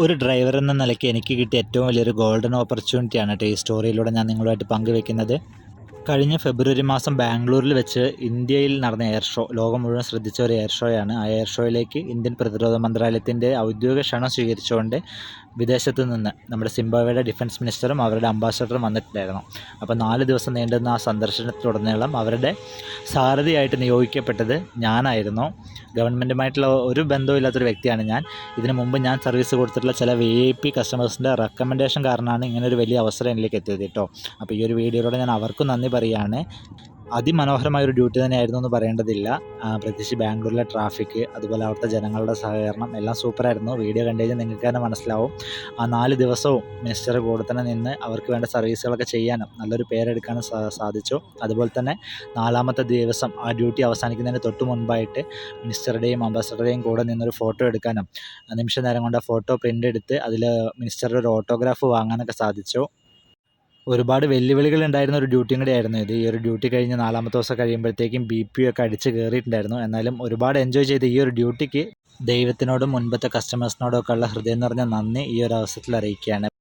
ഒരു ഡ്രൈവർ എന്ന നിലയ്ക്ക് എനിക്ക് കിട്ടിയ ഏറ്റവും വലിയൊരു ഗോൾഡൻ ഓപ്പർച്യൂണിറ്റിയാണ് കേട്ടോ ഈ സ്റ്റോറിയിലൂടെ ഞാൻ നിങ്ങളുമായിട്ട് പങ്കുവെക്കുന്നത്. കഴിഞ്ഞ ഫെബ്രുവരി മാസം ബാംഗ്ലൂരിൽ വെച്ച് ഇന്ത്യയിൽ നടന്ന എയർ ഷോ ലോകം മുഴുവൻ ശ്രദ്ധിച്ച ഒരു എയർ ഷോയാണ്. ആ എയർ ഷോയിലേക്ക് ഇന്ത്യൻ പ്രതിരോധ മന്ത്രാലയത്തിൻ്റെ ഔദ്യോഗിക ക്ഷണം സ്വീകരിച്ചുകൊണ്ട് വിദേശത്ത് നിന്ന് നമ്മുടെ സിംബാബ്വേയുടെ ഡിഫൻസ് മിനിസ്റ്ററും അവരുടെ അംബാസഡറും വന്നിട്ടുണ്ടായിരുന്നു. അപ്പോൾ 4 ദിവസം നീണ്ടുന്ന ആ സന്ദർശനത്തിലുടനീളം അവരുടെ സാരഥിയായിട്ട് നിയോഗിക്കപ്പെട്ടത് ഞാനായിരുന്നു. ഗവൺമെൻറ്റുമായിട്ടുള്ള ഒരു ബന്ധവുമില്ലാത്തൊരു വ്യക്തിയാണ് ഞാൻ. ഇതിനു മുമ്പ് ഞാൻ സർവീസ് കൊടുത്തിട്ടുള്ള ചില VIP കസ്റ്റമേഴ്സിൻ്റെ റെക്കമെൻഡേഷൻ കാരണമാണ് ഇങ്ങനൊരു വലിയ അവസരം എന്നിലേക്ക് എത്തിയത് കേട്ടോ. അപ്പോൾ ഈ ഒരു വീഡിയോയിലൂടെ ഞാൻ അവർക്കും നന്ദി പറയുകയാണ്. അതിമനോഹരമായൊരു ഡ്യൂട്ടി തന്നെയായിരുന്നു എന്ന് പറയേണ്ടതില്ല. പ്രത്യേകിച്ച് ബാംഗ്ലൂരിലെ ട്രാഫിക്, അതുപോലെ അവിടുത്തെ ജനങ്ങളുടെ സഹകരണം എല്ലാം സൂപ്പറായിരുന്നു. വീഡിയോ കണ്ടു കഴിഞ്ഞാൽ നിങ്ങൾക്ക് തന്നെ മനസ്സിലാവും. ആ 4 ദിവസവും മിനിസ്റ്ററുടെ കൂടെ തന്നെ നിന്ന് അവർക്ക് വേണ്ട സർവീസുകളൊക്കെ ചെയ്യാനും നല്ലൊരു പേരെടുക്കാനും സാധിച്ചു. അതുപോലെ തന്നെ 4ാമത്തെ ദിവസം ആ ഡ്യൂട്ടി അവസാനിക്കുന്നതിന് തൊട്ട് മുൻപായിട്ട് മിനിസ്റ്ററുടെയും അംബാസഡറുടെയും കൂടെ നിന്നൊരു ഫോട്ടോ എടുക്കാനും നിമിഷ നേരം കൊണ്ട് ആ ഫോട്ടോ പ്രിൻ്റ് എടുത്ത് അതിൽ മിനിസ്റ്ററുടെ ഒരു ഓട്ടോഗ്രാഫ് വാങ്ങാനൊക്കെ സാധിച്ചു. ഒരുപാട് വെല്ലുവിളികൾ ഉണ്ടായിരുന്ന ഒരു ഡ്യൂട്ടിയും കൂടി ആയിരുന്നു ഇത്. ഈ ഒരു ഡ്യൂട്ടി കഴിഞ്ഞ് 4ാമത്തെ ദിവസം കഴിയുമ്പോഴത്തേക്കും BP ഒക്കെ അടിച്ച് കയറിയിട്ടുണ്ടായിരുന്നു. എന്നാലും ഒരുപാട് എൻജോയ് ചെയ്ത് ഈ ഒരു ഡ്യൂട്ടിക്ക് ദൈവത്തിനോടും മുൻപത്തെ കസ്റ്റമേഴ്സിനോടും ഒക്കെ ഉള്ള ഹൃദയം നിറഞ്ഞ നന്ദി ഈ ഒരു അവസരത്തിൽ അറിയിക്കുകയാണ്.